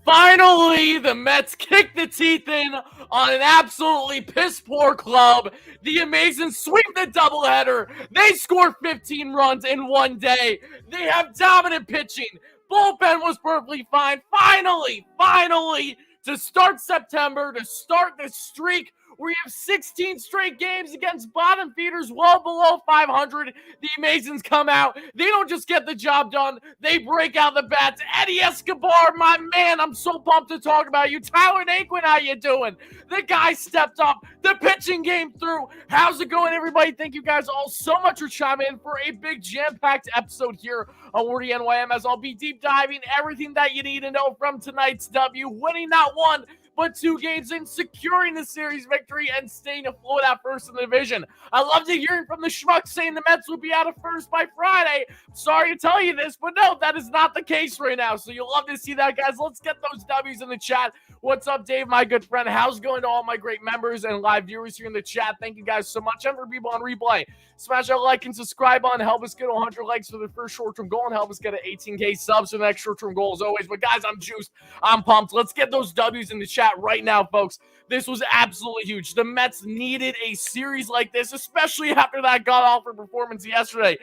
Finally, the Mets kick the teeth in on an absolutely piss-poor club. The Amazing sweep the doubleheader. They score 15 runs in one day. They have dominant pitching. Bullpen was perfectly fine. Finally, to start September, to start this streak, we have 16 straight games against bottom feeders well below 500. The Amazons come out. They don't just get the job done. They break out the bats. Eddie Escobar, my man, I'm so pumped to talk about you. Tyler Naquin, how you doing? The guy stepped up. The pitching game through. How's it going, everybody? Thank you guys all so much for chiming in for a big jam-packed episode here on WardyNYM, as I'll be deep diving everything that you need to know from tonight's W, winning not one, but 2 games in, securing the series victory, and staying afloat at first in the division. I love to hearing from the schmuck saying the Mets will be out of first by Friday. Sorry to tell you this, but no, that is not the case right now. So you'll love to see that, guys. Let's get those W's in the chat. What's up, Dave, my good friend? How's it going to all my great members and live viewers here in the chat? Thank you guys so much. And for people on replay, smash that like and subscribe on. Help us get 100 likes for the first short-term goal and help us get an 18K subs for the next short-term goal as always. But guys, I'm juiced. I'm pumped. Let's get those W's in the chat right now, folks. This was absolutely huge. The Mets needed a series like this, especially after that god-awful performance yesterday.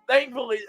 Thankfully,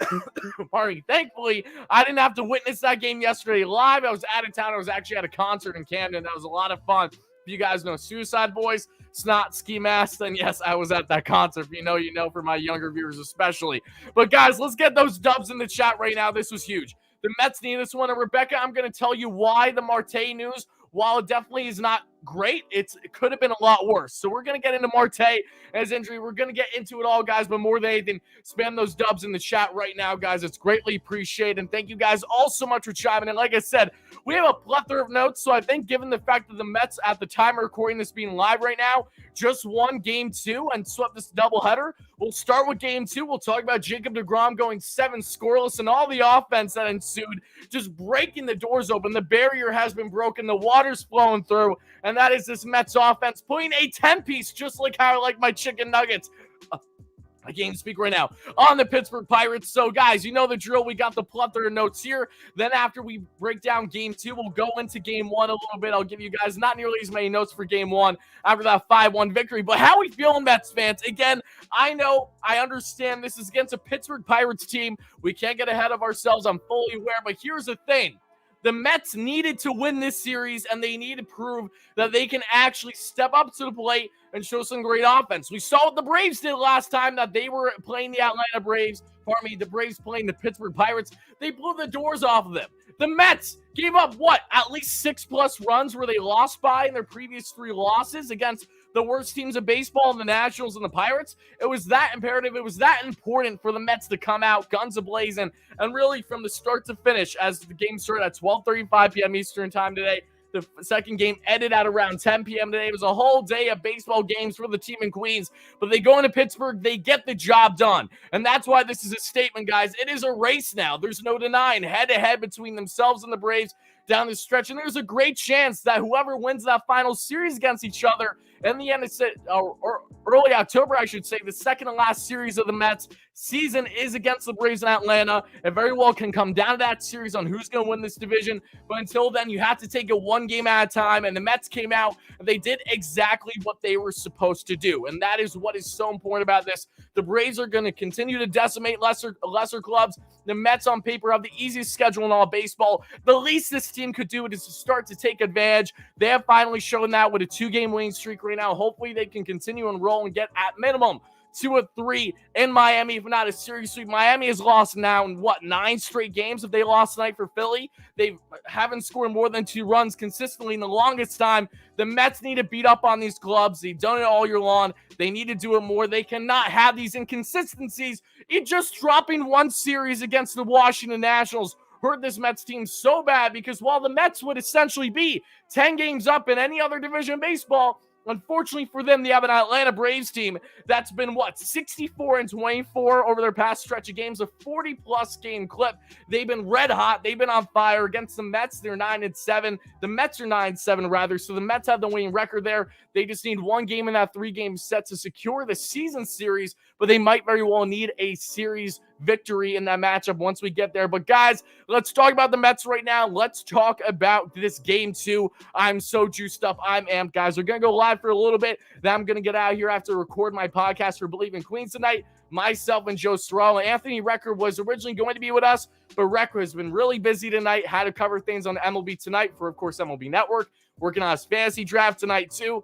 thankfully, I didn't have to witness that game yesterday live. I was out of town. I was actually at a concert in Camden. That was a lot of fun. If you guys know Suicide Boys, Snot, Ski Mask, then yes, I was at that concert. If you know, you know, for my younger viewers especially. But guys, let's get those dubs in the chat right now. This was huge. The Mets need this one. And Rebecca, I'm going to tell you why the Marte news, while it definitely is not great, it could have been a lot worse. So we're going to get into Marte and his injury. We're going to get into it all, guys. But more than anything, spam those dubs in the chat right now, guys. It's greatly appreciated. And thank you guys all so much for chiming in. Like I said, we have a plethora of notes. So I think given the fact that the Mets, at the time of recording this being live right now, just won Game 2 and swept this doubleheader, we'll start with Game 2. We'll talk about Jacob DeGrom going 7 scoreless and all the offense that ensued, just breaking the doors open. The barrier has been broken. The water's flowing through. And that is this Mets offense putting a 10-piece, just like how I like my chicken nuggets. I can't even speak right now, on the Pittsburgh Pirates. So, guys, you know the drill. We got the plethora of notes here. Then after we break down Game 2, we'll go into Game 1 a little bit. I'll give you guys not nearly as many notes for Game 1 after that 5-1 victory. But how we feeling, Mets fans? Again, I know, I understand this is against a Pittsburgh Pirates team. We can't get ahead of ourselves. I'm fully aware. But here's the thing. The Mets needed to win this series, and they need to prove that they can actually step up to the plate and show some great offense. We saw what the Braves did last time that they were playing the Atlanta Braves. Pardon me, the Braves playing the Pittsburgh Pirates. They blew the doors off of them. The Mets gave up, what, at least 6+ runs where they lost by in their previous 3 losses against the worst teams of baseball, the Nationals and the Pirates. It was that imperative. It was that important for the Mets to come out guns a-blazing and really from the start to finish, as the game started at 12:35 p.m. Eastern time today. The second game ended at around 10 p.m. today. It was a whole day of baseball games for the team in Queens, but they go into Pittsburgh, they get the job done. And that's why this is a statement, guys. It is a race now. There's no denying, head-to-head between themselves and the Braves down the stretch. And there's a great chance that whoever wins that final series against each other in the end, it's early October, I should say, the second to last series of the Mets season is against the Braves in Atlanta. It very well can come down to that series on who's going to win this division. But until then, you have to take it one game at a time. And the Mets came out and they did exactly what they were supposed to do. And that is what is so important about this. The Braves are going to continue to decimate lesser clubs. The Mets on paper have the easiest schedule in all baseball. The least this team could do is to start to take advantage. They have finally shown that with a 2-game winning streak right now. Hopefully they can continue and roll and get at minimum 2 or 3 in Miami, if not a series sweep. Miami has lost now in 9 straight games. If they lost tonight for Philly, they haven't scored more than 2 runs consistently in the longest time. The Mets need to beat up on these clubs. They've done it all year long. They need to do it more. They cannot have these inconsistencies in just dropping one series against the Washington Nationals. Hurt this Mets team so bad, because while the Mets would essentially be 10 games up in any other division of baseball, unfortunately for them, they have an Atlanta Braves team that's been, 64-24 over their past stretch of games, a 40-plus game clip. They've been red hot. They've been on fire against the Mets. They're 9-7. The Mets are 9-7, rather. So the Mets have the winning record there. They just need one game in that 3-game set to secure the season series, but they might very well need a series victory in that matchup once we get there. But guys, let's talk about the Mets right now. Let's talk about this game 2. I'm so juiced up. I'm amped, guys. We're going to go live for a little bit. Then I'm going to get out of here after record my podcast for Bleav in Queens tonight. Myself and Joe Sorrell. Anthony Recker was originally going to be with us, but Recker has been really busy tonight. Had to cover things on MLB Tonight for, of course, MLB Network. Working on his fantasy draft tonight, too.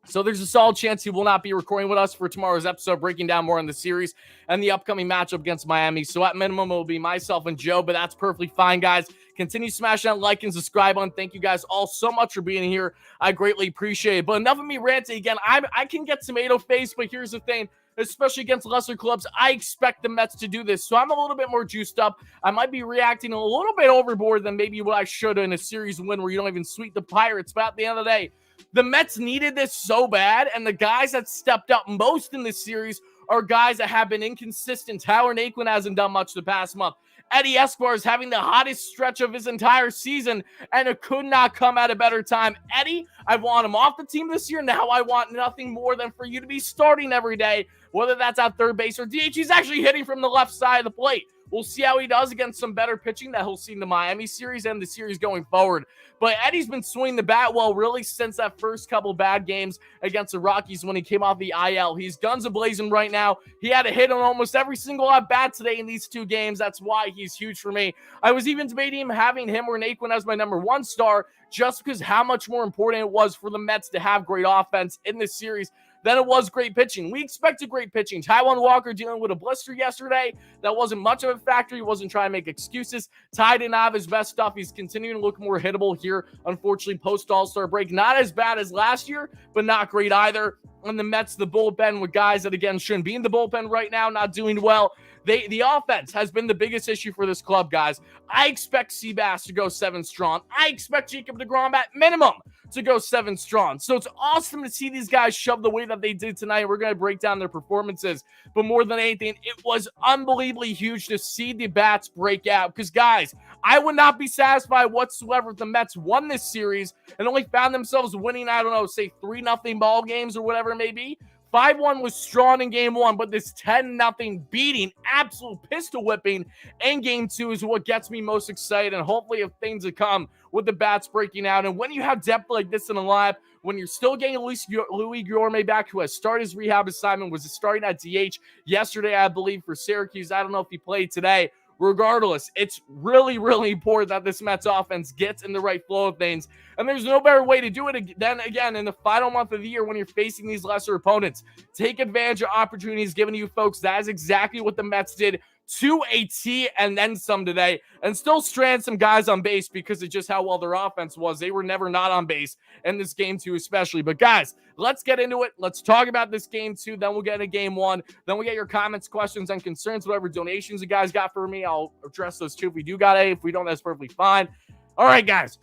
So there's a solid chance he will not be recording with us for tomorrow's episode, breaking down more on the series and the upcoming matchup against Miami. So at minimum, it will be myself and Joe, but that's perfectly fine, guys. Continue smashing that like and subscribe button. Thank you guys all so much for being here. I greatly appreciate it. But enough of me ranting again. I can get tomato face, but here's the thing. Especially against lesser clubs, I expect the Mets to do this. So I'm a little bit more juiced up. I might be reacting a little bit overboard than maybe what I should in a series win where you don't even sweep the Pirates. But at the end of the day, the Mets needed this so bad, and the guys that stepped up most in this series are guys that have been inconsistent. Tyler Naquin hasn't done much the past month. Eddie Escobar is having the hottest stretch of his entire season, and it could not come at a better time. Eddie, I want him off the team this year. Now I want nothing more than for you to be starting every day, whether that's at third base or DH. He's actually hitting from the left side of the plate. We'll see how he does against some better pitching that he'll see in the Miami series and the series going forward. But Eddie's been swinging the bat well really since that first couple bad games against the Rockies when he came off the IL. He's guns a-blazing right now. He had a hit on almost every single at-bat today in these 2 games. That's why he's huge for me. I was even debating having him or Naquin as my number 1 star just because how much more important it was for the Mets to have great offense in this series than it was great pitching. We expected great pitching. Taijuan Walker dealing with a blister yesterday. That wasn't much of a factor. He wasn't trying to make excuses. Ty didn't have his best stuff. He's continuing to look more hittable here, unfortunately, post-All-Star break. Not as bad as last year, but not great either. And the Mets, the bullpen with guys that, again, shouldn't be in the bullpen right now, not doing well. The offense has been the biggest issue for this club, guys. I expect Seabass to go 7 strong. I expect Jacob DeGrom at minimum to go 7 strong. So it's awesome to see these guys shove the way that they did tonight. We're going to break down their performances. But more than anything, it was unbelievably huge to see the bats break out. Because, guys, I would not be satisfied whatsoever if the Mets won this series and only found themselves winning, I don't know, say 3-0 ball games or whatever it may be. 5-1 was strong in game 1, but this 10-0 beating, absolute pistol whipping in game 2 is what gets me most excited, and hopefully if things to come with the bats breaking out. And when you have depth like this in the lineup, when you're still getting Louis Guillorme back, who has started his rehab assignment, was starting at DH yesterday, I Bleav, for Syracuse. I don't know if he played today. Regardless, it's really, really important that this Mets offense gets in the right flow of things. And there's no better way to do it than, again, in the final month of the year when you're facing these lesser opponents. Take advantage of opportunities given to you folks. That is exactly what the Mets did to a T and then some today, and still strand some guys on base because of just how well their offense was. They were never not on base in this game 2 especially. But guys, let's get into it. Let's talk about this game 2. Then we'll get into game 1. Then we'll get your comments, questions, and concerns. Whatever donations you guys got for me, I'll address those too. If we do got a, if we don't, that's perfectly fine. All right, guys.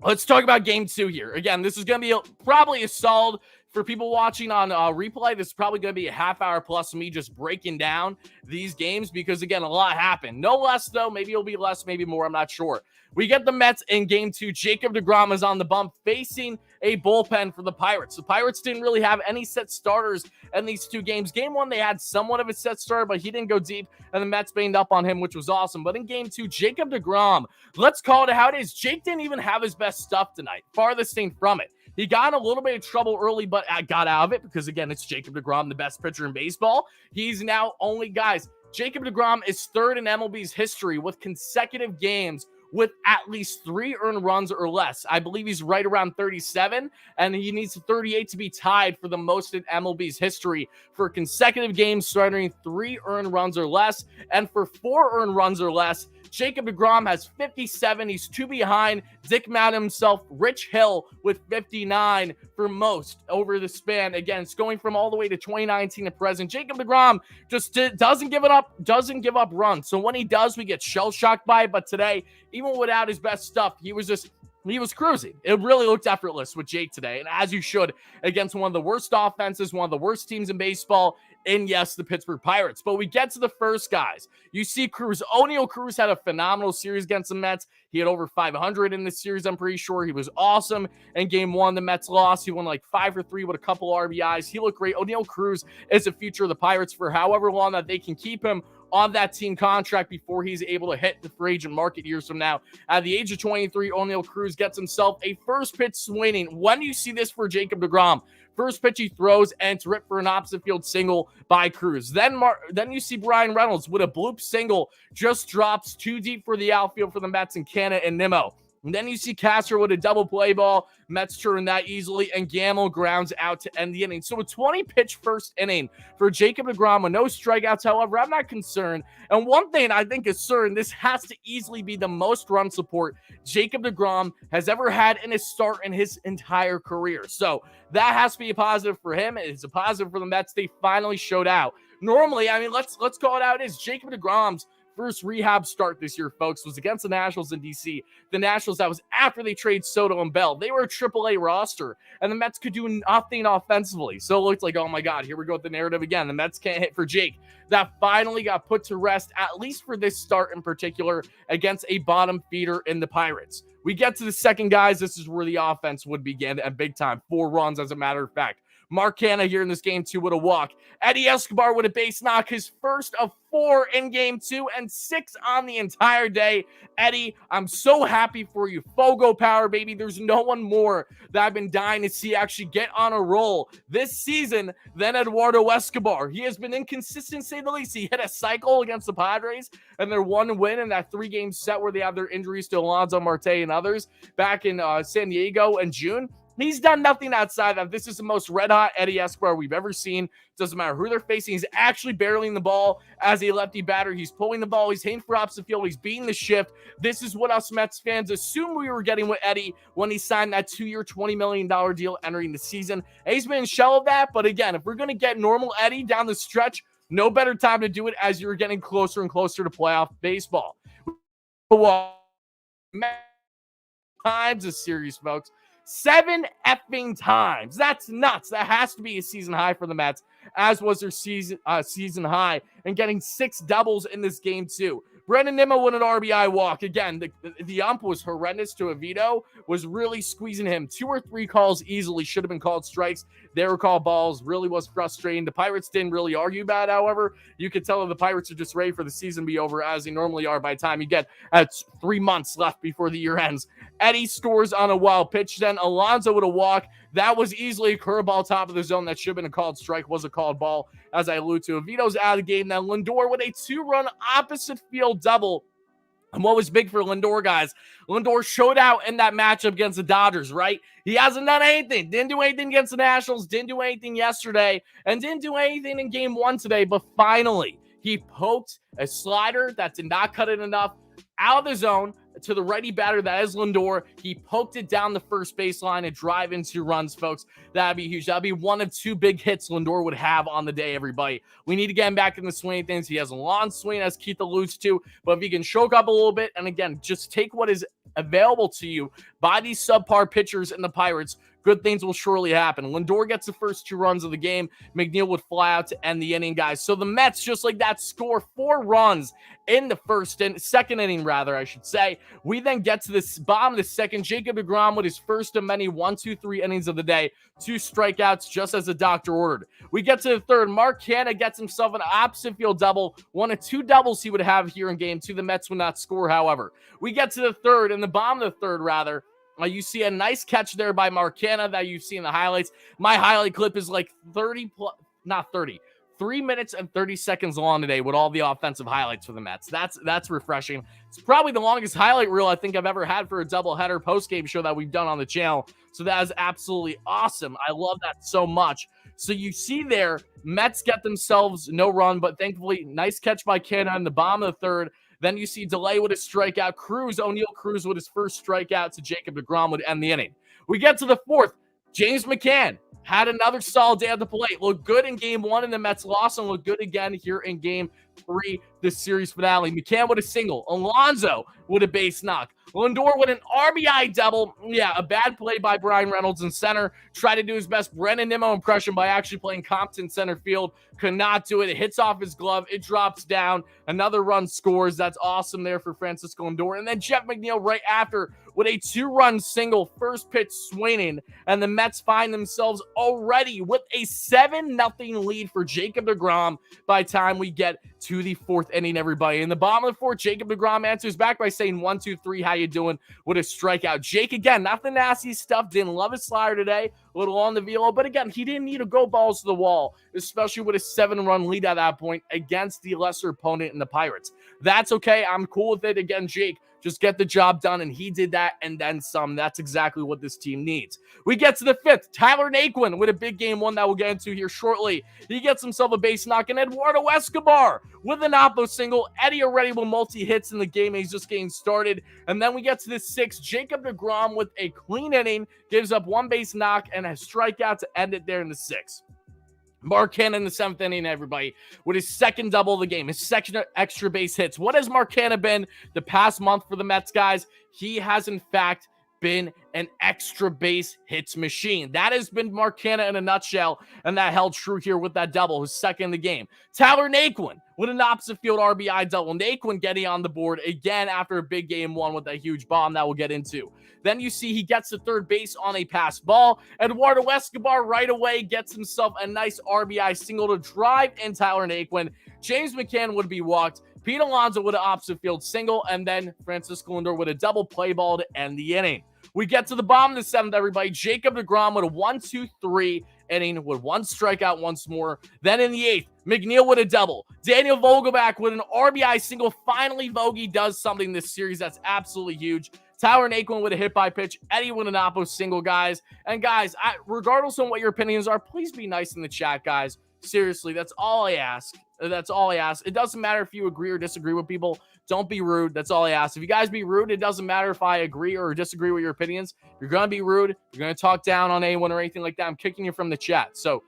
Let's talk about game 2 here. Again, this is going to be probably a solid for people watching on replay. This is probably going to be a half hour plus of me just breaking down these games because, again, a lot happened. No less, though. Maybe it'll be less, maybe more. I'm not sure. We get the Mets in game 2. Jacob DeGrom is on the bump facing a bullpen for the Pirates. The Pirates didn't really have any set starters in these 2 games. Game 1, they had somewhat of a set starter, but he didn't go deep, and the Mets banged up on him, which was awesome. But in game 2, Jacob DeGrom, let's call it how it is. Jake didn't even have his best stuff tonight. Farthest thing from it. He got in a little bit of trouble early, but got out of it because, again, it's Jacob DeGrom, the best pitcher in baseball. He's now only, guys, Jacob DeGrom is 3rd in MLB's history with consecutive games with at least 3 earned runs or less. I Bleav he's right around 37, and he needs 38 to be tied for the most in MLB's history for consecutive games starting 3 earned runs or less. And for 4 earned runs or less, Jacob DeGrom has 57. He's 2 behind Dick Mount himself, Rich Hill, with 59 for most over the span. Again, it's going from all the way to 2019 to present. Jacob DeGrom just doesn't give up runs. So when he does, we get shell-shocked by it. But today, even without his best stuff, he was cruising. It really looked effortless with Jake today, and as you should, against one of the worst offenses, one of the worst teams in baseball, and yes, the Pittsburgh Pirates. But we get to the first guys. You see Cruz. O'Neal Cruz had a phenomenal series against the Mets. He had over 500 in this series, I'm pretty sure. He was awesome in game 1. The Mets lost. He won like 5 for 3 with a couple RBIs. He looked great. O'Neal Cruz is the future of the Pirates for however long that they can keep him on that team contract before he's able to hit the free agent market years from now. At the age of 23, O'Neal Cruz gets himself a first pitch swinging. When do you see this for Jacob DeGrom? First pitch he throws, and it's ripped for an opposite field single by Cruz. Then you see Bryan Reynolds with a bloop single, just drops too deep for the outfield for the Mets and Canna and Nimmo. And then you see Castro with a double play ball. Mets turn that easily, and Gamble grounds out to end the inning. So a 20-pitch first inning for Jacob DeGrom with no strikeouts. However, I'm not concerned. And one thing I think is certain, this has to easily be the most run support Jacob DeGrom has ever had in his start in his entire career. So that has to be a positive for him. It's a positive for the Mets. They finally showed out. Normally, I mean, let's call it out. It is Jacob DeGrom's first rehab start this year, folks, was against the Nationals in D.C. The Nationals, that was after they trade Soto and Bell. They were a AAA roster, and the Mets could do nothing offensively. So it looked like, oh my God, here we go with the narrative again. The Mets can't hit for Jake. That finally got put to rest, at least for this start in particular, against a bottom feeder in the Pirates. We get to the second, guys. This is where the offense would begin at big time. 4 runs, as a matter of fact. Mark Canha here in this game 2 with a walk. Eddie Escobar with a base knock, his first of 4 in game 2 and 6 on the entire day. Eddie, I'm so happy for you. Fogo power, baby. There's no one more that I've been dying to see actually get on a roll this season than Eduardo Escobar. He has been inconsistent, to say the least. He hit a cycle against the Padres and their 1 win in that 3-game set where they have their injuries to Alonso Marte and others back in San Diego in June. He's done nothing outside that. This is the most red-hot Eddie Escobar we've ever seen. Doesn't matter who they're facing. He's actually barreling the ball as a lefty batter. He's pulling the ball. He's hitting for opposite field. He's beating the shift. This is what us Mets fans assumed we were getting with Eddie when he signed that 2-year, $20 million deal entering the season. And he's been in shell of that. But again, if we're going to get normal Eddie down the stretch, no better time to do it as you're getting closer and closer to playoff baseball. Times a series, folks. 7 effing times. That's nuts. That has to be a season high for the Mets, as was their season high, and getting 6 doubles in this game too. Brendan Nimmo with an RBI walk. Again, the ump was horrendous to Oviedo, was really squeezing him. 2 or 3 calls easily should have been called strikes. They were called balls. Really was frustrating. The Pirates didn't really argue about it, however. You could tell that the Pirates are just ready for the season to be over, as they normally are by the time you get 3 months left before the year ends. Eddie scores on a wild pitch. Then Alonso with a walk. That was easily a curveball top of the zone. That should have been a called strike. Was a called ball, as I allude to. Oviedo's out of the game. Now Lindor with a 2-run opposite field double. And what was big for Lindor, guys? Lindor showed out in that matchup against the Dodgers, right? He hasn't done anything. Didn't do anything against the Nationals. Didn't do anything yesterday. And didn't do anything in game 1 today. But finally, he poked a slider that did not cut it enough out of the zone to the righty batter that is Lindor. He poked it down the first baseline and drive in 2 runs, folks. That'd be huge. That'd be one of 2 big hits Lindor would have on the day, everybody. We need to get him back in the swing of things. He has a long swing, as Keith alludes to, but if he can choke up a little bit, and again, just take what is available to you by these subpar pitchers in the Pirates, good things will surely happen. Lindor gets the first 2 runs of the game. McNeil would fly out to end the inning, guys. So the Mets, just like that, score 4 runs in the second inning, rather, I should say. We then get to this bottom of the second. Jacob DeGrom with his first of many 1, 2, 3 innings of the day. 2 strikeouts, just as the doctor ordered. We get to the third. Mark Canha gets himself an opposite field double. 1 of 2 doubles he would have here in game 2. The Mets would not score, however. We get to the third, in the bottom of the third, rather. You see a nice catch there by Mark Canha that you see in the highlights. My highlight clip is like 3 minutes and 30 seconds long today with all the offensive highlights for the Mets. That's refreshing. It's probably the longest highlight reel I think I've ever had for a doubleheader postgame show that we've done on the channel. So that is absolutely awesome. I love that so much. So you see there, Mets get themselves no run, but thankfully, nice catch by Canha in the bottom of the third. Then you see Delay with a strikeout. O'Neal Cruz with his first strikeout to Jacob DeGrom would end the inning. We get to the fourth. James McCann had another solid day at the plate. Looked good in game 1 and the Mets lost, and looked good again here in game 3, the series finale. McCann with a single. Alonso with a base knock. Lindor with an RBI double. Yeah, a bad play by Bryan Reynolds in center. Tried to do his best Brendan Nimmo impression by actually playing Compton center field. Could not do it. It hits off his glove. It drops down. Another run scores. That's awesome there for Francisco Lindor. And then Jeff McNeil right after with a 2-run single, first pitch swinging. And the Mets find themselves already with a 7-0 lead for Jacob DeGrom by the time we get to the 4th inning, everybody. In the bottom of the 4th, Jacob DeGrom answers back by saying 1, 2, 3, how you doing, with a strikeout. Jake, again, not the nasty stuff, didn't love his slider today, a little on the velo, but again, he didn't need to go balls to the wall, especially with a 7-run lead at that point against the lesser opponent in the Pirates. That's okay. I'm cool with it. Again, Jake, just get the job done, and he did that and then some. That's exactly what this team needs. We get to the 5th. Tyler Naquin with a big game one that we'll get into here shortly. He gets himself a base knock, and Eduardo Escobar with an oppo single. Eddie already with multi-hits in the game. He's just getting started. And then we get to the 6th. Jacob DeGrom with a clean inning, gives up 1 base knock and a strikeout to end it there in the 6th. Mark Canha in the 7th inning, everybody, with his 2nd double of the game, his 2nd extra base hits. What has Mark Canha been the past month for the Mets, guys? He has, in fact, been an extra base hits machine. That has been Mark Canha in a nutshell, and that held true here with that double, his 2nd in the game. Tyler Naquin with an opposite field RBI double. Naquin getting on the board again after a big game one with that huge bomb that we'll get into. Then you see he gets to 3rd base on a pass ball. Eduardo Escobar right away gets himself a nice RBI single to drive in Tyler Naquin. James McCann would be walked. Pete Alonso with an opposite field single, and then Francisco Lindor with a double play ball to end the inning. We get to the bottom of the 7th, everybody. Jacob DeGrom with a 1-2-3 inning with 1 strikeout once more. Then in the 8th, McNeil with a double. Daniel Vogelbach with an RBI single. Finally, Vogie does something this series that's absolutely huge. Tyler Naquin with a hit by pitch. Eddie with an oppo single, guys. And guys, regardless of what your opinions are, please be nice in the chat, guys. Seriously, that's all I ask. That's all I ask. It doesn't matter if you agree or disagree with people. Don't be rude. That's all I ask. If you guys be rude, it doesn't matter if I agree or disagree with your opinions. You're going to be rude. You're going to talk down on anyone or anything like that. I'm kicking you from the chat. So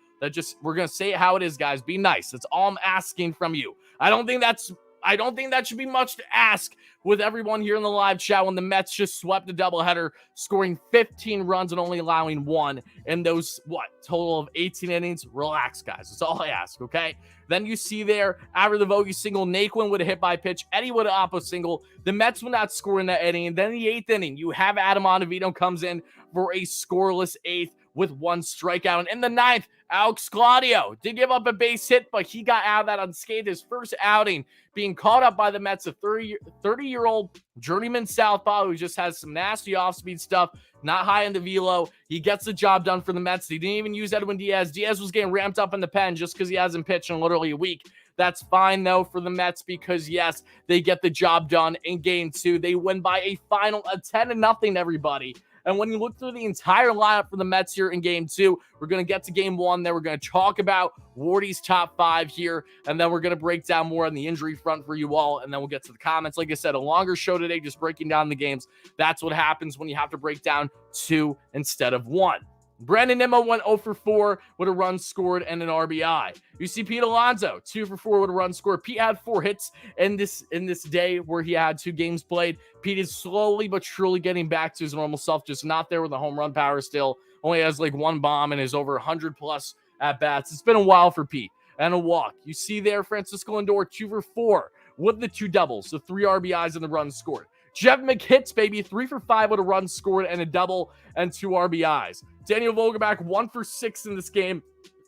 we're going to say it how it is, guys. Be nice. That's all I'm asking from you. I don't think that should be much to ask with everyone here in the live chat when the Mets just swept a doubleheader, scoring 15 runs and only allowing 1 in those, total of 18 innings. Relax, guys. That's all I ask, okay? Then you see there, after the Vogie single, Naquin with a hit by pitch, Eddie with an oppo single. The Mets would not score in that inning. And then in the 8th inning, you have Adam Ottavino comes in for a scoreless 8th with 1 strikeout. And in the 9th, Alex Claudio did give up a base hit, but he got out of that unscathed. His first outing being caught up by the Mets, a 30-year-old journeyman southpaw who just has some nasty off-speed stuff, not high in the velo. He gets the job done for the Mets. He didn't even use Edwin Diaz. Diaz was getting ramped up in the pen just because he hasn't pitched in literally a week. That's fine, though, for the Mets because, yes, they get the job done in Game 2. They win by a final of 10-0, everybody. And when you look through the entire lineup for the Mets here in Game 2, we're going to get to Game 1. Then we're going to talk about Wardy's top 5 here. And then we're going to break down more on the injury front for you all. And then we'll get to the comments. Like I said, a longer show today, just breaking down the games. That's what happens when you have to break down 2 instead of 1. Brandon Nimmo went 0 for 4 with a run scored and an RBI. You see Pete Alonso, 2 for 4 with a run scored. Pete had 4 hits in this day where he had 2 games played. Pete is slowly but surely getting back to his normal self, just not there with the home run power still. Only has like 1 bomb and is over 100+ at-bats. It's been a while for Pete. And a walk. You see there Francisco Lindor, 2 for 4 with the 2 doubles, the 3 RBIs and the run scored. Jeff McHits, baby, 3 for 5 with a run scored and a double and 2 RBIs. Daniel Vogelbach, 1 for 6 in this game.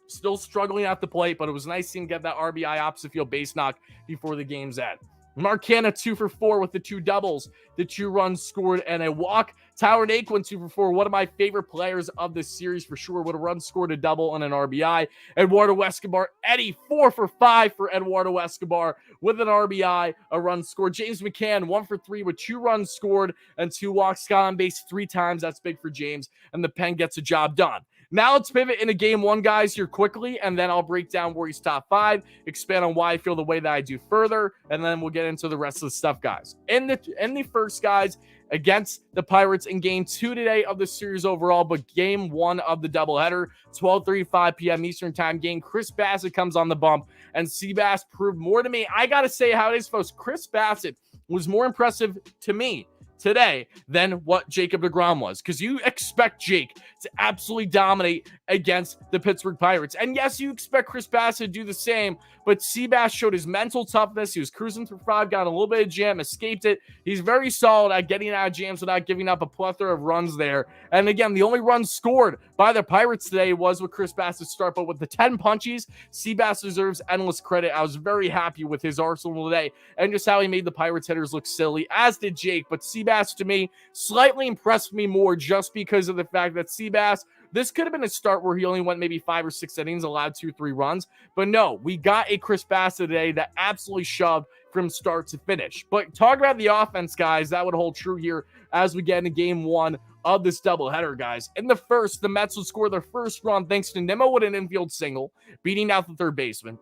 Still struggling at the plate, but it was nice seeing him get that RBI opposite field base knock before the game's end. Mark Canha, 2 for 4 with the 2 doubles, the 2 runs scored and a walk. Tyler Naquin, 2 for 4, one of my favorite players of this series for sure, with a run scored, a double, and an RBI. Eduardo Escobar, Eddie, 4 for 5 for Eduardo Escobar with an RBI, a run scored. James McCann, 1 for 3 with 2 runs scored and 2 walks. Got on base 3 times. That's big for James, and the pen gets a job done. Now let's pivot into Game 1, guys, here quickly, and then I'll break down Wardy's top 5, expand on why I feel the way that I do further, and then we'll get into the rest of the stuff, guys. In the first, guys, against the Pirates in Game 2 today of the series overall, but Game 1 of the doubleheader, 12:35 p.m. Eastern Time game. Chris Bassitt comes on the bump, and Seabass proved more to me. I got to say how it is, folks. Chris Bassitt was more impressive to me today than what Jacob DeGrom was, because you expect Jake to absolutely dominate against the Pittsburgh Pirates. And yes, you expect Chris Bassitt to do the same, but Seabass showed his mental toughness. He was cruising through 5, got a little bit of jam, escaped it. He's very solid at getting out of jams without giving up a plethora of runs there. And again, the only run scored by the Pirates today was with Chris Bassitt's start, but with the 10 punchies, Seabass deserves endless credit. I was very happy with his arsenal today and just how he made the Pirates hitters look silly, as did Jake. But Seabass, to me, slightly impressed me more just because of the fact that Seabass, this could have been a start where he only went maybe 5 or 6 innings, allowed 2-3 runs. But no, we got a Chris Bassitt today that absolutely shoved from start to finish. But talk about the offense, guys, that would hold true here as we get into game 1 of this doubleheader, guys. In the first, the Mets would score their first run thanks to Nimmo with an infield single, beating out the third baseman.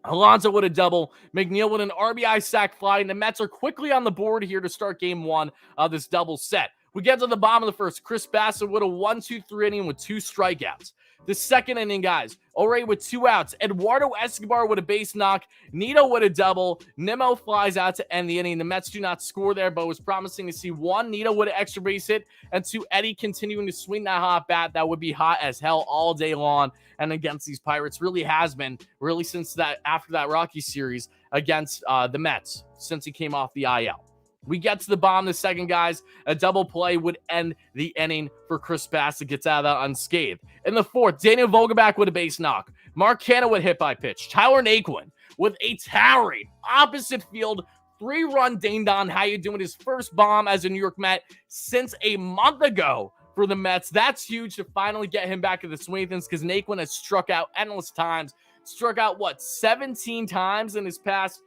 Alonso with a double, McNeil with an RBI sac fly, and the Mets are quickly on the board here to start game 1 of this double set. We get to the bottom of the first. Chris Bassitt with a 1-2-3 inning with 2 strikeouts. The second inning, guys, already with 2 outs. Eduardo Escobar with a base knock. Nito with a double. Nimmo flies out to end the inning. The Mets do not score there, but it was promising to see 1, Nito with an extra base hit, and 2, Eddie continuing to swing that hot bat that would be hot as hell all day long. And against these Pirates, really has been, really since that, after that Rocky series against the Mets, since he came off the IL. We get to the bottom of the second, guys. A double play would end the inning for Chris Bassitt. Gets out of that unscathed. In the fourth, Daniel Vogelback with a base knock. Mark Canha with hit by pitch. Tyler Naquin with a towering opposite field 3-run ding-dong. How you doing? His first bomb as a New York Met since a month ago for the Mets. That's huge to finally get him back in the swing of things, because Naquin has struck out endless times. Struck out, 17 times in his past,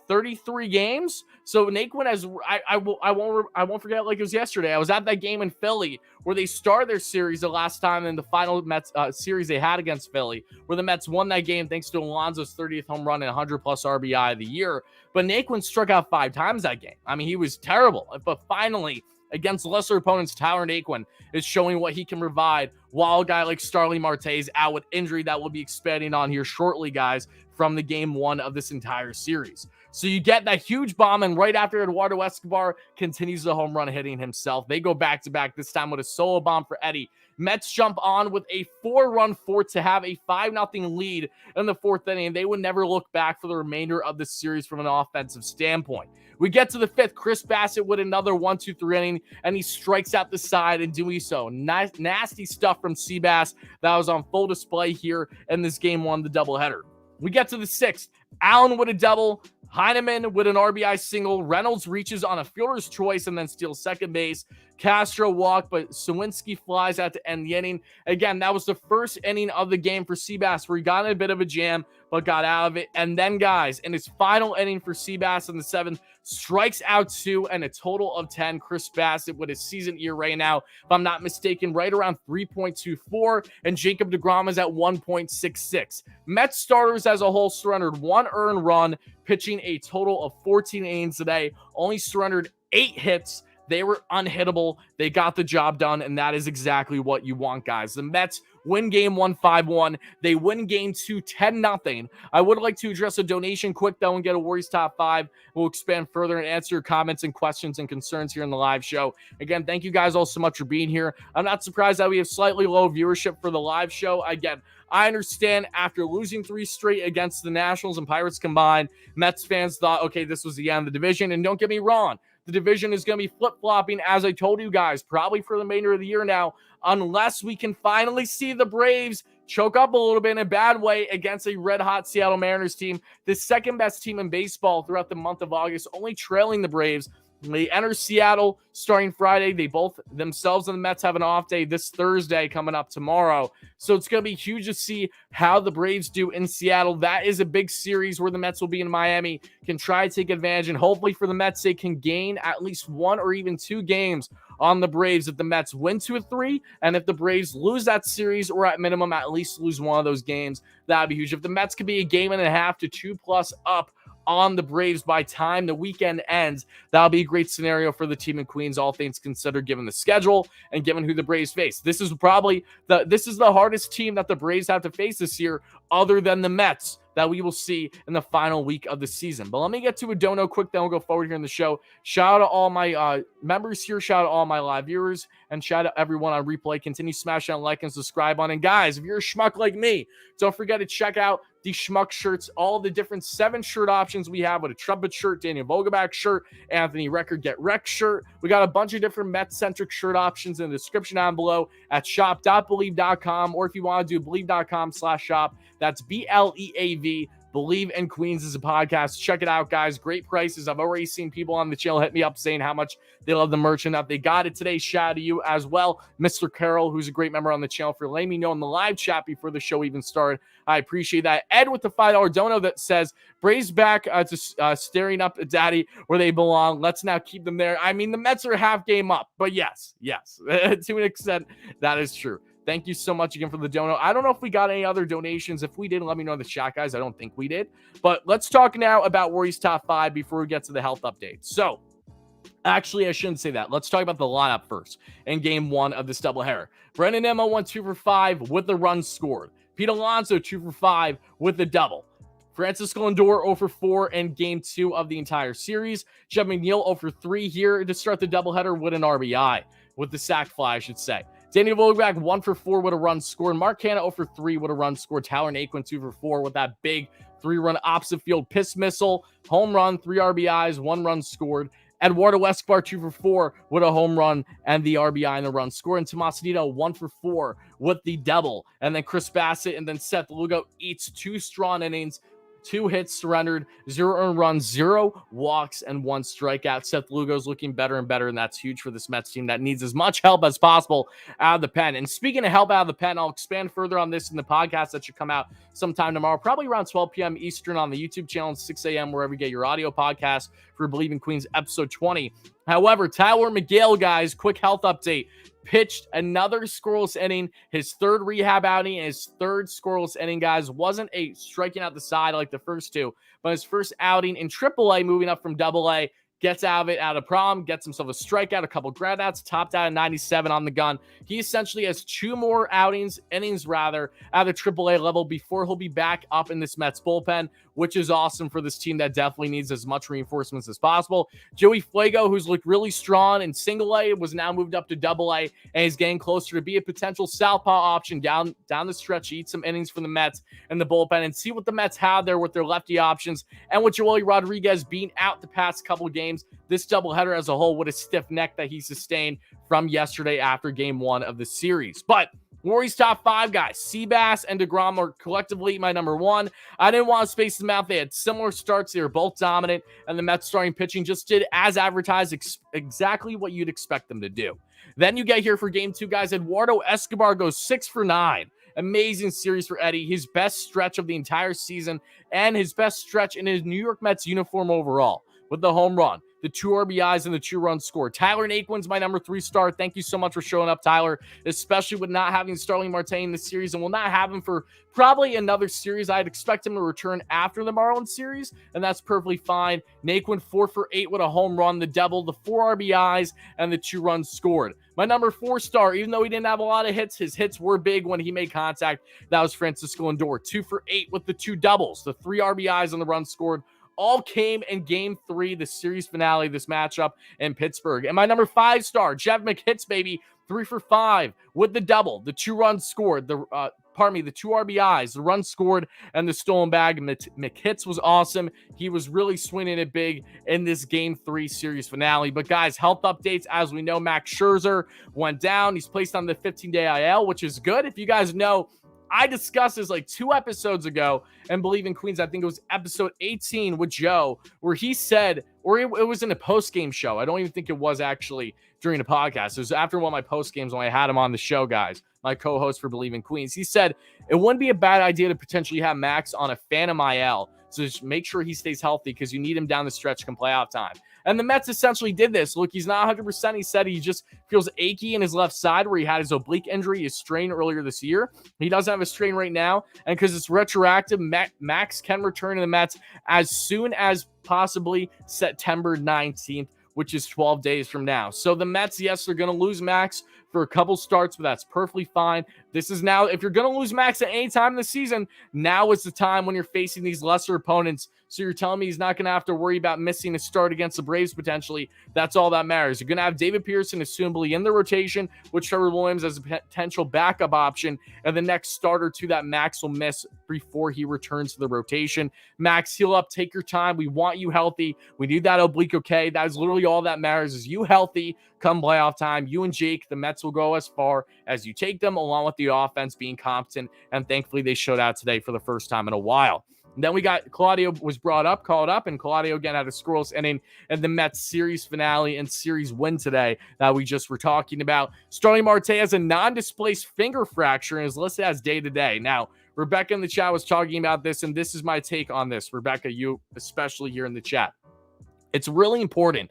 33 games? So Naquin has, I won't forget like it was yesterday. I was at that game in Philly where they started their series the last time in the final Mets series they had against Philly, where the Mets won that game thanks to Alonso's 30th home run and 100-plus RBI of the year. But Naquin struck out 5 times that game. I mean, he was terrible. But finally, against lesser opponents, Tyler Naquin is showing what he can provide, while a guy like Starling Marte is out with injury that we'll be expanding on here shortly, guys, from the game 1 of this entire series. So you get that huge bomb, and right after, Eduardo Escobar continues the home run hitting himself. They go back-to-back, this time with a solo bomb for Eddie. Mets jump on with a 4-run fourth to have a 5-0 lead in the fourth inning. They would never look back for the remainder of the series from an offensive standpoint. We get to the fifth. Chris Bassitt with another 1-2-3 inning, and he strikes out the side in doing so. Nasty stuff from Seabass that was on full display here in this game 1, the doubleheader. We get to the sixth. Allen with a double. Heineman with an RBI single. Reynolds reaches on a fielder's choice and then steals second base. Castro walked, but Sawinski flies out to end the inning. Again, that was the first inning of the game for Seabass, where he got in a bit of a jam, but got out of it. And then, guys, in his final inning for Seabass in the 7th, strikes out 2 and a total of 10. Chris Bassitt with his season ERA now, if I'm not mistaken, right around 3.24, and Jacob DeGrom is at 1.66. Mets starters as a whole surrendered 1 earned run, pitching a total of 14 innings today, only surrendered 8 hits. They were unhittable. They got the job done, and that is exactly what you want, guys. The Mets win game 1 5-1. They win game 2 10-0. I would like to address a donation quick, though, and get a Warriors top 5. We'll expand further and answer your comments and questions and concerns here in the live show. Again, thank you guys all so much for being here. I'm not surprised that we have slightly low viewership for the live show. Again, I understand after losing 3 straight against the Nationals and Pirates combined, Mets fans thought, okay, this was the end of the division. And don't get me wrong, the division is going to be flip-flopping, as I told you guys, probably for the remainder of the year now, unless we can finally see the Braves choke up a little bit in a bad way against a red-hot Seattle Mariners team, the second-best team in baseball throughout the month of August, only trailing the Braves. They enter Seattle starting Friday. They both themselves and the Mets have an off day this Thursday coming up tomorrow. So it's going to be huge to see how the Braves do in Seattle. That is a big series where the Mets will be in Miami, can try to take advantage, and hopefully for the Mets, they can gain at least 1 or even 2 games on the Braves if the Mets win 2 of 3, and if the Braves lose that series, or at minimum at least lose 1 of those games, that would be huge. If the Mets could be a game and a half to 2+ up on the Braves by time the weekend ends, that'll be a great scenario for the team in Queens, all things considered, given the schedule and given who the Braves face. This is probably the hardest team that the Braves have to face this year, other than the Mets. that we will see in the final week of the season. But let me get to a dono quick, then we'll go forward here in the show. Shout out to all my members here. Shout out to all my live viewers. And shout out everyone on replay. Continue smashing on like and subscribe on. And guys, if you're a schmuck like me, don't forget to check out the schmuck shirts, all the different 7 shirt options we have, with a trumpet shirt, Daniel Vogelback shirt, Anthony Record Get Wrecked shirt. We got a bunch of different Met-centric shirt options in the description down below at shop.Bleav.com, or if you want to do Bleav.com/shop, that's BLEAV. Bleav in Queens is a podcast. Check it out, guys. Great prices. I've already seen people on the channel hit me up saying how much they love the merch and that they got it today. Shout out to you as well, Mr. Carroll, who's a great member on the channel, for letting me know in the live chat before the show even started. I appreciate that. Ed with the $5 dono that says, Braves back to staring up at daddy where they belong. Let's now keep them there. I mean, the Mets are half game up, but yes, to an extent, that is true. Thank you so much again for the dono. I don't know if we got any other donations. If we did, let me know in the chat, guys. I don't think we did. But let's talk now about Wardy's top 5 before we get to the health update. So, actually, I shouldn't say that. Let's talk about the lineup first in game 1 of this doubleheader. Brendan Nimmo went 2 for 5 with the runs scored. Pete Alonso 2 for 5 with the double. Francisco Lindor 0 for 4 in game 2 of the entire series. Jeff McNeil 0 for 3 here to start the doubleheader with an RBI, with the sac fly, I should say. Daniel Vogelback 1 for 4 with a run scored. Mark Canha 0 for 3 with a run scored. Tyler Naquin 2 for 4 with that big 3-run opposite field piss missile. Home run, 3 RBIs, 1 run scored. Eduardo Escobar 2 for 4 with a home run and the RBI and the run scored. And Tomas Nido 1 for 4 with the double. And then Chris Bassitt and then Seth Lugo eats 2 strong innings, 2 hits surrendered, 0 earned runs, 0 walks, and 1 strikeout. Seth Lugo's looking better and better, and that's huge for this Mets team that needs as much help as possible out of the pen. And speaking of help out of the pen, I'll expand further on this in the podcast that should come out sometime tomorrow, probably around 12 p.m. Eastern on the YouTube channel, and 6 a.m. wherever you get your audio podcast for Bleav in Queens episode 20. However, Tyler McGill, guys, quick health update. Pitched another scoreless inning, his 3rd rehab outing, and his 3rd scoreless inning, guys. Wasn't a striking out the side like the first 2, but his first outing in AAA, moving up from AA, gets out of it, out of problem, gets himself a strikeout, a couple groundouts, topped out at 97 on the gun. He essentially has 2 more innings rather, at the AAA level before he'll be back up in this Mets bullpen, which is awesome for this team that definitely needs as much reinforcements as possible. Joey Fuego, who's looked really strong in single A, was now moved up to double A, and is getting closer to be a potential southpaw option down the stretch. Eat some innings from the Mets and the bullpen and see what the Mets have there with their lefty options. And with Joely Rodriguez being out the past couple of games, this doubleheader as a whole with a stiff neck that he sustained from yesterday after game 1 of the series. But Warriors top 5 guys, Seabass and DeGrom are collectively my number 1. I didn't want to space them out. They had similar starts. They were both dominant, and the Mets starting pitching just did, as advertised, exactly what you'd expect them to do. Then you get here for game 2, guys. Eduardo Escobar goes 6 for 9. Amazing series for Eddie. His best stretch of the entire season and his best stretch in his New York Mets uniform overall, with the home run, the 2 RBIs, and the 2 runs scored. Tyler Naquin's my number 3 star. Thank you so much for showing up, Tyler, especially with not having Starling Marte in this series, and we'll not have him for probably another series. I'd expect him to return after the Marlins series, and that's perfectly fine. Naquin 4 for 8 with a home run, the double, the 4 RBIs, and the 2 runs scored. My number 4 star, even though he didn't have a lot of hits, his hits were big when he made contact. That was Francisco Lindor. 2 for 8 with the 2 doubles, the 3 RBIs, and the runs scored. All came in game 3, the series finale, this matchup in Pittsburgh. And my number 5 star, Jeff McHits, baby, 3 for 5 with the double, the 2 runs scored, the 2 RBIs, the run scored, and the stolen bag. McHits was awesome. He was really swinging it big in this game 3 series finale. But guys, health updates. As we know, Max Scherzer went down. He's placed on the 15-day IL, which is good. If you guys know, I discussed this like 2 episodes ago and Bleav in Queens. I think it was episode 18 with Joe, where he said, or it was in a post-game show. I don't even think it was actually during the podcast. It was after one of my post-games when I had him on the show, guys, my co-host for Bleav in Queens. He said it wouldn't be a bad idea to potentially have Max on a Phantom IL. So just make sure he stays healthy because you need him down the stretch come playoff time. And the Mets essentially did this. Look, he's not 100%. He said he just feels achy in his left side where he had his oblique injury, his strain earlier this year. He doesn't have a strain right now. And because it's retroactive, Max can return to the Mets as soon as possibly September 19th, which is 12 days from now. So the Mets, yes, they're going to lose Max for a couple starts, but that's perfectly fine. This is now, if you're going to lose Max at any time in the season, now is the time when you're facing these lesser opponents. So you're telling me he's not going to have to worry about missing a start against the Braves potentially. That's all that matters. You're going to have David Pearson assumably in the rotation with Trevor Williams as a potential backup option, and the next starter to that Max will miss before he returns to the rotation. Max, heal up, take your time. We want you healthy. We need that oblique okay. That is literally all that matters, is you healthy come playoff time. You and Jake, the Mets will go as far as you take them, along with the offense being competent, and thankfully they showed out today for the first time in a while. And then we got Claudio was called up, and Claudio again had a scoreless inning and the Mets series finale and series win today that we just were talking about. Starling Marte has a non-displaced finger fracture and is listed as day-to-day. Now, Rebecca in the chat was talking about this, and this is my take on this. Rebecca, you especially here in the chat. It's really important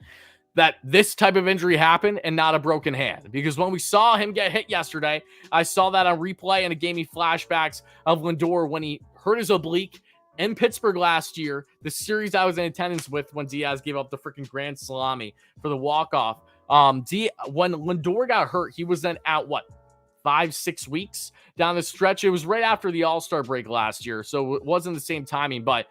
that this type of injury happened and not a broken hand. Because when we saw him get hit yesterday, I saw that on replay and it gave me flashbacks of Lindor when he hurt his oblique in Pittsburgh last year, the series I was in attendance with when Diaz gave up the freaking grand salami for the walk-off. When Lindor got hurt, he was then out, 5-6 weeks down the stretch. It was right after the All-Star break last year, so it wasn't the same timing, but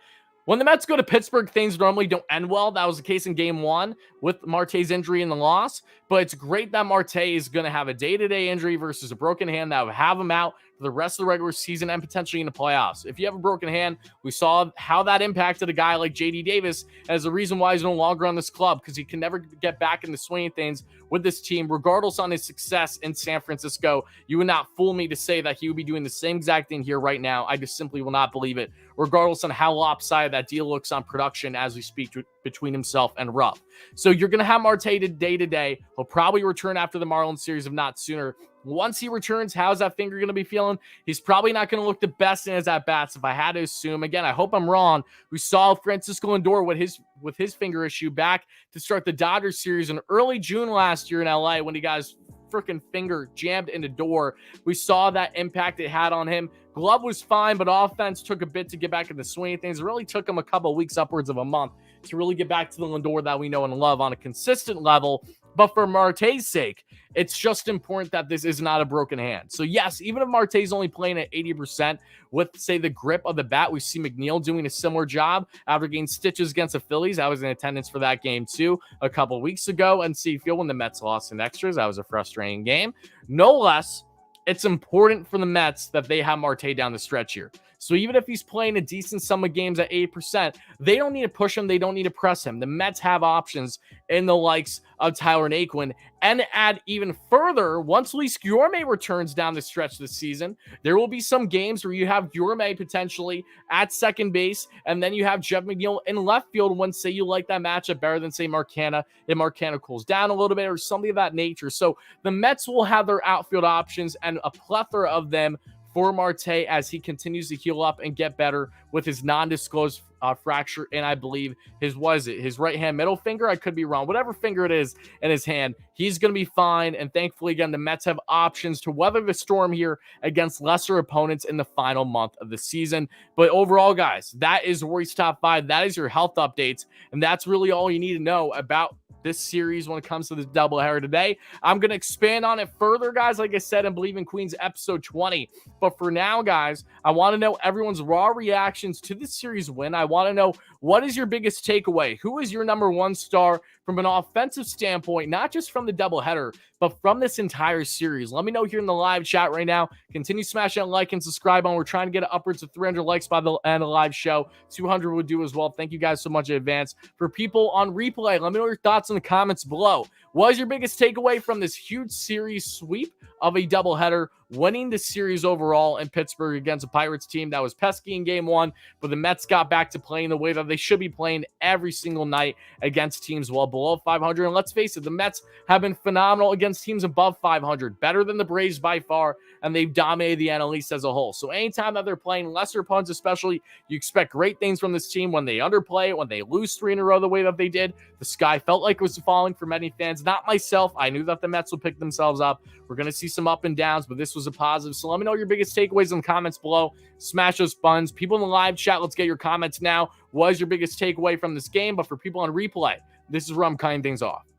when the Mets go to Pittsburgh, things normally don't end well. That was the case in Game 1 with Marte's injury and the loss. But it's great that Marte is going to have a day-to-day injury versus a broken hand that would have him out for the rest of the regular season and potentially in the playoffs. If you have a broken hand, we saw how that impacted a guy like J.D. Davis as the reason why he's no longer on this club, because he can never get back into swinging things with this team, regardless on his success in San Francisco. You would not fool me to say that he would be doing the same exact thing here right now. I just simply will not believe it, regardless on how lopsided that deal looks on production as we speak between himself and Ruff. So you're going to have Marte day-to-day. He'll probably return after the Marlins series, if not sooner. Once he returns, how's that finger going to be feeling? He's probably not going to look the best in his at-bats, if I had to assume. Again, I hope I'm wrong. We saw Francisco Lindor with his finger issue back to start the Dodgers series in early June last year in LA when he got his freaking finger jammed in the door. We saw that impact it had on him. Glove was fine, but offense took a bit to get back into swing of things. It really took him a couple of weeks, upwards of a month, to really get back to the Lindor that we know and love on a consistent level. But for Marte's sake, it's just important that this is not a broken hand. So yes, even if Marte's only playing at 80% with, say, the grip of the bat, we see McNeil doing a similar job after getting stitches against the Phillies. I was in attendance for that game too a couple of weeks ago, and see Field when the Mets lost in extras. That was a frustrating game. No less, it's important for the Mets that they have Marte down the stretch here. So even if he's playing a decent sum of games at 8%, they don't need to push him. They don't need to press him. The Mets have options in the likes of Tyler Naquin. And add even further, once Luis Guillorme returns down the stretch this season, there will be some games where you have Guillorme potentially at second base, and then you have Jeff McNeil in left field when, say, you like that matchup better than, say, Marcana, if Marcana cools down a little bit or something of that nature. So the Mets will have their outfield options and a plethora of them for Marte as he continues to heal up and get better with his non-disclosed fracture, and I believe his right hand middle finger. I could be wrong. Whatever finger it is in his hand, he's going to be fine. And thankfully, again, the Mets have options to weather the storm here against lesser opponents in the final month of the season. But overall, guys, that is Rory's Top 5. That is your health updates, and that's really all you need to know about this series when it comes to this doubleheader today. I'm going to expand on it further, guys, like I said, in Bleav in Queens episode 20. But for now, guys, I want to know everyone's raw reactions to this series win. I want to know, what is your biggest takeaway? Who is your number one star from an offensive standpoint, not just from the doubleheader, but from this entire series? Let me know here in the live chat right now. Continue smashing that like and subscribe on. We're trying to get upwards of 300 likes by the end of the live show. 200 would do as well. Thank you guys so much in advance. For people on replay, let me know your thoughts in the comments below. What is your biggest takeaway from this huge series sweep of a doubleheader, winning the series overall in Pittsburgh against a Pirates team that was pesky in Game 1, but the Mets got back to playing the way that they should be playing every single night against teams well below 500. And let's face it, the Mets have been phenomenal against teams above 500, better than the Braves by far, and they've dominated the NL East as a whole. So anytime that they're playing lesser opponents especially, you expect great things from this team. When they underplay, when they lose 3 in a row the way that they did, the sky felt like it was falling for many fans. Not myself. I knew that the Mets would pick themselves up. We're going to see some up and downs, but this was was a positive. So let me know your biggest takeaways in the comments below. Smash those buttons. People in the live chat, let's get your comments now. What is your biggest takeaway from this game? But for people on replay, this is where I'm cutting things off.